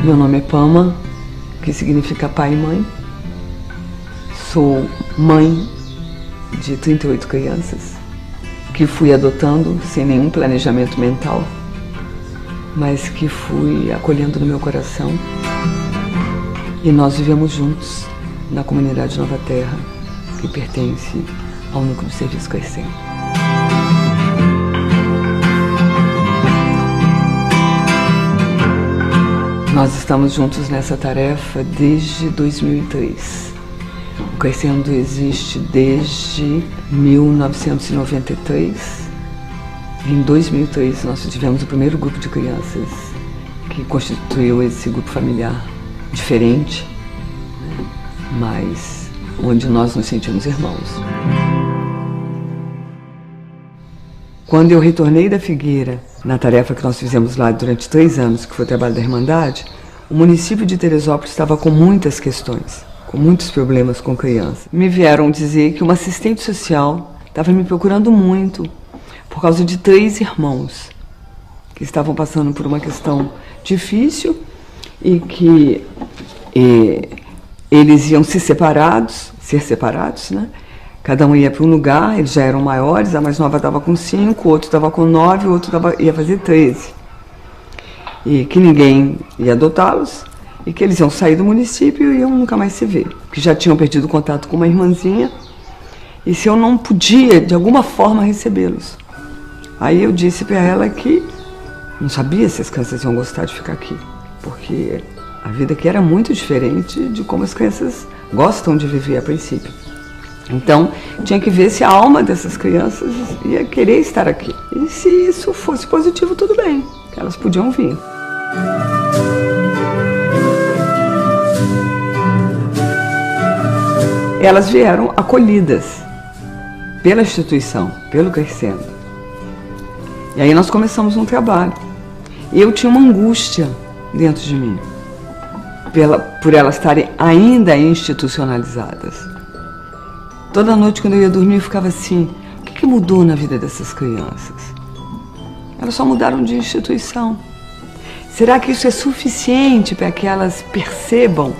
Meu nome é Pama, que significa pai e mãe. Sou mãe de 38 crianças, que fui adotando sem nenhum planejamento mental, mas que fui acolhendo no meu coração. E nós vivemos juntos na comunidade Nova Terra, que pertence ao Núcleo de Serviço Crescendo. Nós estamos juntos nessa tarefa desde 2003. O Crescendo existe desde 1993. Em 2003 nós tivemos o primeiro grupo de crianças que constituiu esse grupo familiar diferente, mas onde nós nos sentimos irmãos. Quando eu retornei da Figueira, na tarefa que nós fizemos lá durante 3 anos, que foi o trabalho da Irmandade, o município de Teresópolis estava com muitas questões, com muitos problemas com crianças. Me vieram dizer que uma assistente social estava me procurando muito por causa de 3 irmãos que estavam passando por uma questão difícil e que eles iam ser separados, né? Cada um ia para um lugar, eles já eram maiores, a mais nova estava com 5, o outro estava com 9, o outro ia fazer 13. E que ninguém ia adotá-los, e que eles iam sair do município e iam nunca mais se ver. Que já tinham perdido contato com uma irmãzinha, e se eu não podia, de alguma forma, recebê-los. Aí eu disse para ela que não sabia se as crianças iam gostar de ficar aqui, porque a vida aqui era muito diferente de como as crianças gostam de viver a princípio. Então, tinha que ver se a alma dessas crianças ia querer estar aqui. E se isso fosse positivo, tudo bem, que elas podiam vir. Elas vieram acolhidas pela instituição, pelo Crescendo. E aí nós começamos um trabalho. E eu tinha uma angústia dentro de mim, por elas estarem ainda institucionalizadas. Toda noite, quando eu ia dormir, eu ficava assim, o que mudou na vida dessas crianças? Elas só mudaram de instituição. Será que isso é suficiente para que elas percebam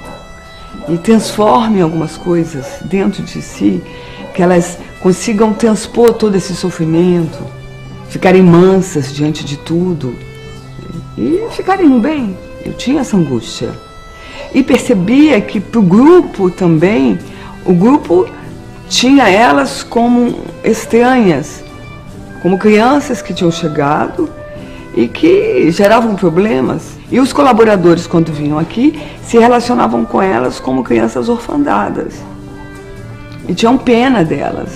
e transformem algumas coisas dentro de si, que elas consigam transpor todo esse sofrimento, ficarem mansas diante de tudo e ficarem no bem? Eu tinha essa angústia. E percebia que para o grupo também, o grupo tinha elas como estranhas, como crianças que tinham chegado e que geravam problemas. E os colaboradores, quando vinham aqui, se relacionavam com elas como crianças orfandadas. E tinham pena delas.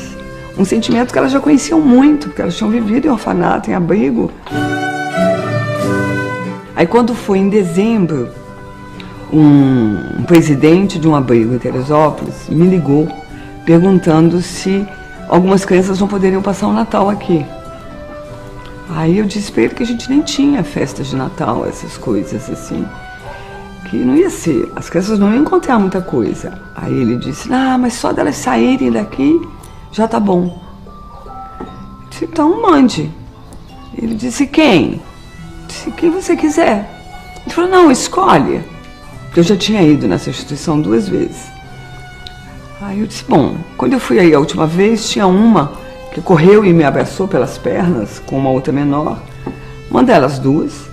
Um sentimento que elas já conheciam muito, porque elas tinham vivido em orfanato, em abrigo. Aí quando foi em dezembro, um presidente de um abrigo em Teresópolis me ligou perguntando se algumas crianças não poderiam passar o Natal aqui. Aí eu disse para ele que a gente nem tinha festas de Natal, essas coisas assim, que não ia ser, as crianças não iam encontrar muita coisa. Aí ele disse, mas só delas saírem daqui já tá bom. Eu disse, então mande. Ele disse, quem? Eu disse, quem você quiser. Ele falou, não, escolhe. Porque eu já tinha ido nessa instituição 2 vezes. Aí eu disse, bom, quando eu fui aí a última vez, tinha uma que correu e me abraçou pelas pernas, com uma outra menor. Mandei elas 2.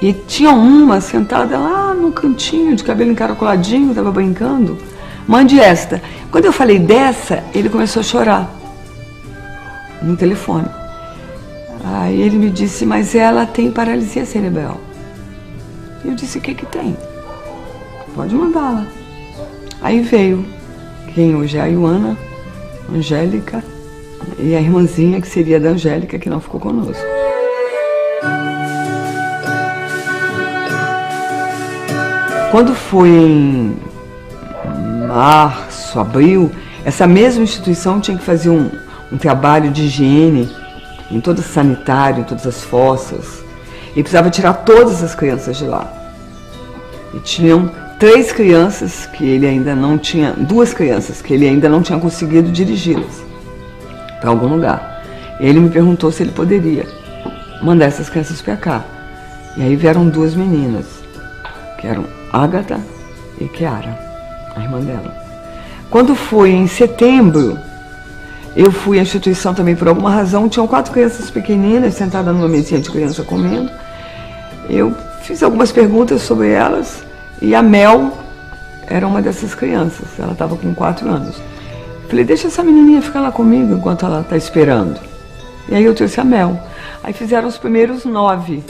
E tinha uma sentada lá no cantinho, de cabelo encaracoladinho, estava brincando. Mande esta. Quando eu falei dessa, ele começou a chorar. No telefone. Aí ele me disse, mas ela tem paralisia cerebral. Eu disse, o que tem? Pode mandá-la. Aí veio quem hoje é a Ioana, Angélica, e a irmãzinha que seria da Angélica, que não ficou conosco. Quando foi em março, abril, essa mesma instituição tinha que fazer um trabalho de higiene em todo o sanitário, em todas as fossas, e precisava tirar todas as crianças de lá. E tinham 3 crianças que ele ainda não tinha, 2 crianças que ele ainda não tinha conseguido dirigi-las para algum lugar. E ele me perguntou se ele poderia mandar essas crianças para cá. E aí vieram 2 meninas. que eram Ágata e Chiara, a irmã dela. Quando foi em setembro, eu fui à instituição também por alguma razão, tinham 4 crianças pequeninas sentadas numa mesinha de criança comendo. Eu fiz algumas perguntas sobre elas e a Mel era uma dessas crianças, ela estava com 4 anos. Falei, deixa essa menininha ficar lá comigo enquanto ela está esperando. E aí eu trouxe a Mel. Aí fizeram os primeiros 9.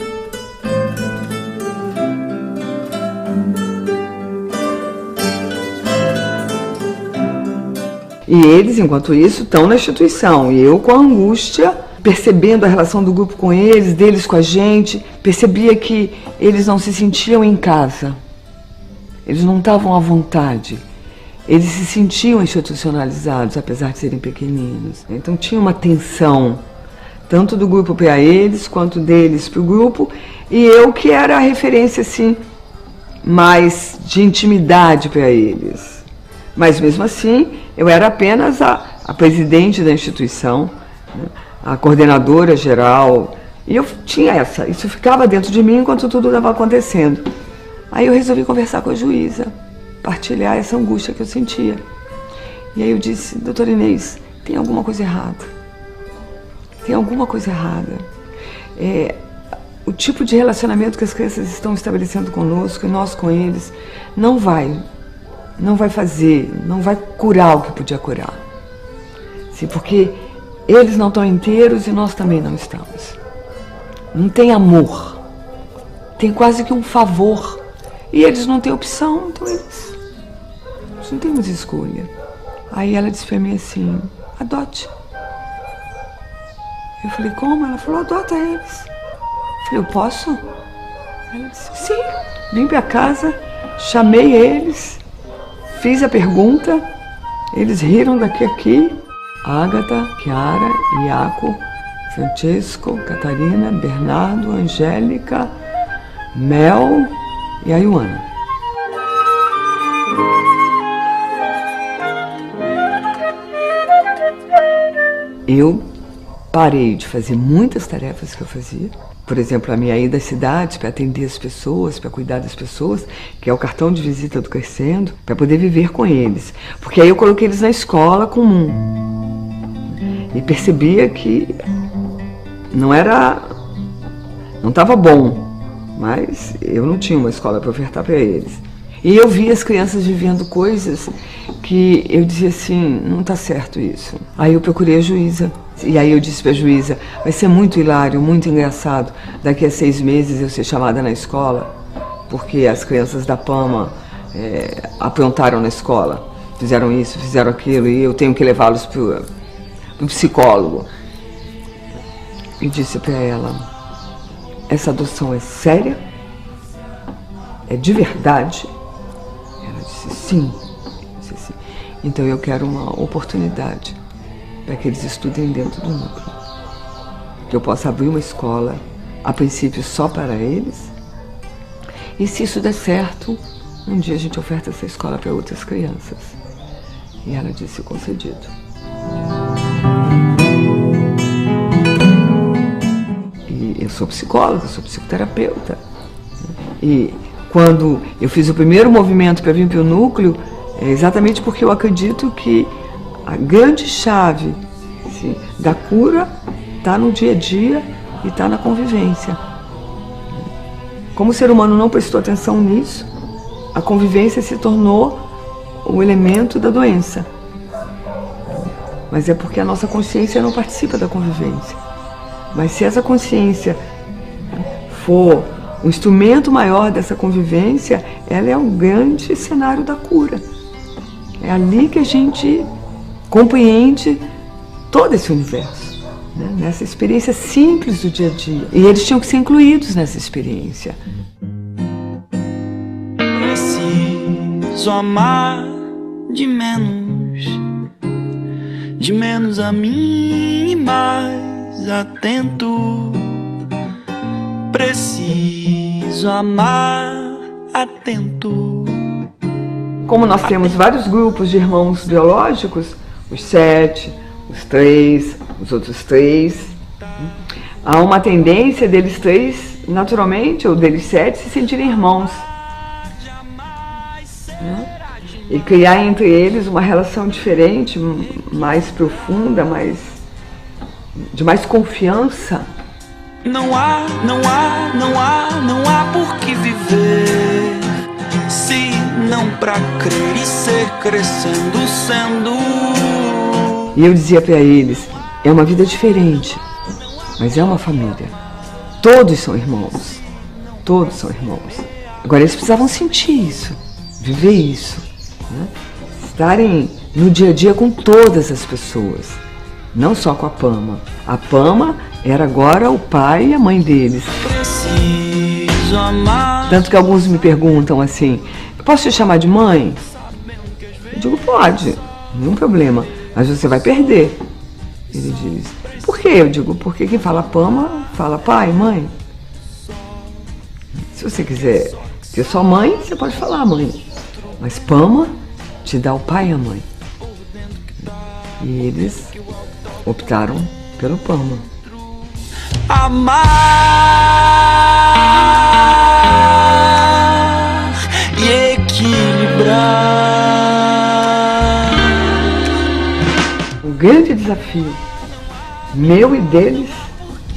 E eles, enquanto isso, estão na instituição. E eu, com a angústia, percebendo a relação do grupo com eles, deles com a gente, percebia que eles não se sentiam em casa. Eles não estavam à vontade. Eles se sentiam institucionalizados, apesar de serem pequeninos. Então tinha uma tensão, tanto do grupo para eles, quanto deles para o grupo. E eu que era a referência, assim, mais de intimidade para eles. Mas mesmo assim, eu era apenas a presidente da instituição, né, a coordenadora geral. E eu tinha isso ficava dentro de mim enquanto tudo estava acontecendo. Aí eu resolvi conversar com a juíza, partilhar essa angústia que eu sentia. E aí eu disse, doutora Inês, tem alguma coisa errada. Tem alguma coisa errada. O tipo de relacionamento que as crianças estão estabelecendo conosco e nós com eles não vai curar o que podia curar. Sim, porque eles não estão inteiros e nós também não estamos. Não tem amor. Tem quase que um favor. E eles não têm opção, então eles não temos escolha. Aí ela disse para mim assim, adote. Eu falei, como? Ela falou, adota eles. Eu falei, eu posso? Ela disse, sim. Vim para casa, chamei eles, fiz a pergunta, eles riram daqui a aqui. Ágata, Chiara, Iaco, Francesco, Catarina, Bernardo, Angélica, Mel e a Ioana. Eu parei de fazer muitas tarefas que eu fazia. Por exemplo, a minha ida às cidades para atender as pessoas, para cuidar das pessoas, que é o cartão de visita do Crescendo, para poder viver com eles. Porque aí eu coloquei eles na escola comum. E percebia que não estava bom. Mas eu não tinha uma escola para ofertar para eles. E eu via as crianças vivendo coisas que eu dizia assim, não está certo isso. Aí eu procurei a juíza. E aí eu disse para a juíza, vai ser muito hilário, muito engraçado, daqui a 6 meses eu ser chamada na escola, porque as crianças da PAMA aprontaram na escola, fizeram isso, fizeram aquilo, e eu tenho que levá-los para o psicólogo. E disse para ela, essa adoção é séria? É de verdade? Ela disse, sim. Eu disse, sim. Então eu quero uma oportunidade para que eles estudem dentro do núcleo. Que eu possa abrir uma escola, a princípio só para eles. E se isso der certo, um dia a gente oferta essa escola para outras crianças. E ela disse, concedido. Eu sou psicóloga, sou psicoterapeuta. E quando eu fiz o primeiro movimento para vir para o núcleo, é exatamente porque eu acredito que a grande chave da cura está no dia a dia e está na convivência. Como o ser humano não prestou atenção nisso, a convivência se tornou o elemento da doença. Mas é porque a nossa consciência não participa da convivência. Mas se essa consciência for um instrumento maior dessa convivência, ela é um grande cenário da cura. É ali que a gente compreende todo esse universo, né? Nessa experiência simples do dia a dia. E eles tinham que ser incluídos nessa experiência. Preciso amar de menos a mim e mais atento. Preciso amar atento. Como nós temos vários grupos de irmãos biológicos, os 7, os 3, os outros 3, há uma tendência deles 3, naturalmente, ou deles 7, se sentirem irmãos. né? E criar entre eles uma relação diferente, mais profunda, de mais confiança. Não há por que viver, se não pra crer e ser crescendo, sendo. E eu dizia para eles, é uma vida diferente, mas é uma família. Todos são irmãos, todos são irmãos. Agora eles precisavam sentir isso, viver isso, né? Estarem no dia a dia com todas as pessoas, não só com a Pama. A Pama era agora o pai e a mãe deles. Preciso amar. Tanto que alguns me perguntam assim, eu posso te chamar de mãe? Eu digo, pode, nenhum problema, mas você vai perder. Ele diz, por quê? Eu digo, porque quem fala Pama, fala pai, mãe. Se você quiser ter só mãe, você pode falar mãe. Mas Pama te dá o pai e a mãe. E eles optaram pelo Pama. Amar e equilibrar. O grande desafio meu e deles,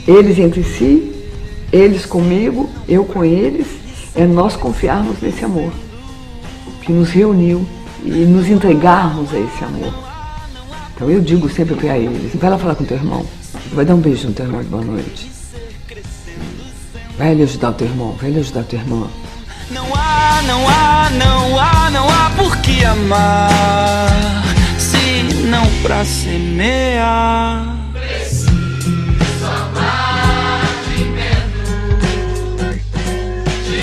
eles entre si, eles comigo, eu com eles, é nós confiarmos nesse amor que nos reuniu e nos entregarmos a esse amor. Então eu digo sempre para eles, vai lá falar com teu irmão, vai dar um beijo no teu irmão de boa noite. Vai ali ajudar o teu irmão, vai ali ajudar a tua irmã. Não há por que amar, se não pra semear. Preciso amar de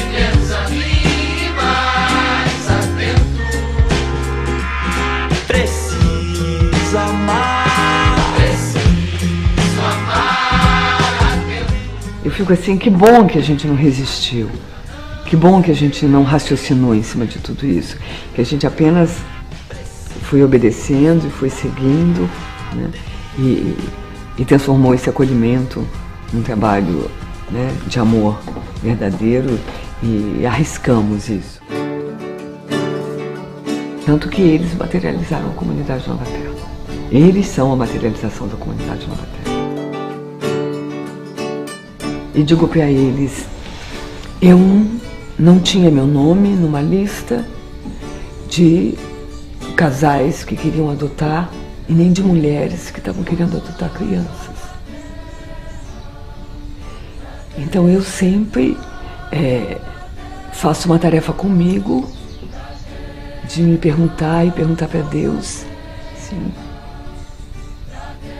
menos a mim e mais atento. Preciso amar. Eu fico assim, que bom que a gente não resistiu, que bom que a gente não raciocinou em cima de tudo isso, que a gente apenas foi obedecendo e foi seguindo, né? E transformou esse acolhimento num trabalho, né, de amor verdadeiro e arriscamos isso. Tanto que eles materializaram a comunidade Nova Terra. Eles são a materialização da comunidade Nova Terra. E digo para eles, eu não tinha meu nome numa lista de casais que queriam adotar e nem de mulheres que estavam querendo adotar crianças. Então eu sempre faço uma tarefa comigo de me perguntar e perguntar para Deus, sim,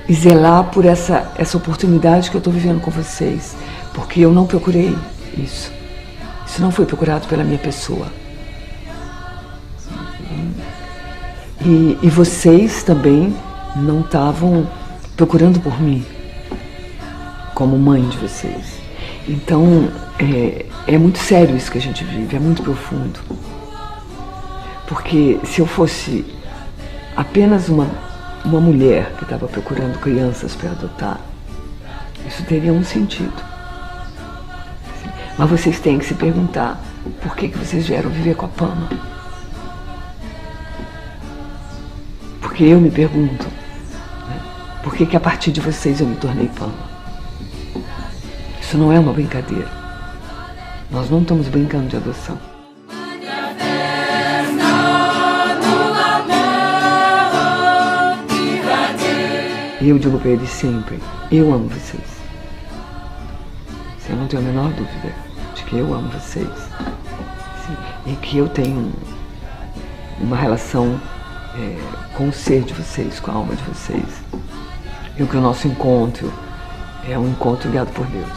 e zelar por essa oportunidade que eu estou vivendo com vocês, porque eu não procurei isso. Isso não foi procurado pela minha pessoa. E vocês também não estavam procurando por mim, como mãe de vocês. Então, é muito sério isso que a gente vive, é muito profundo. Porque se eu fosse apenas uma mulher que estava procurando crianças para adotar, isso teria um sentido. Mas vocês têm que se perguntar, por que vocês vieram viver com a Pama? Porque eu me pergunto, né? Por que a partir de vocês eu me tornei Pama? Isso não é uma brincadeira. Nós não estamos brincando de adoção. E eu digo para eles sempre, eu amo vocês. Eu não tenho a menor dúvida de que eu amo vocês. Sim, e que eu tenho uma relação com o ser de vocês, com a alma de vocês. E que o nosso encontro é um encontro guiado por Deus.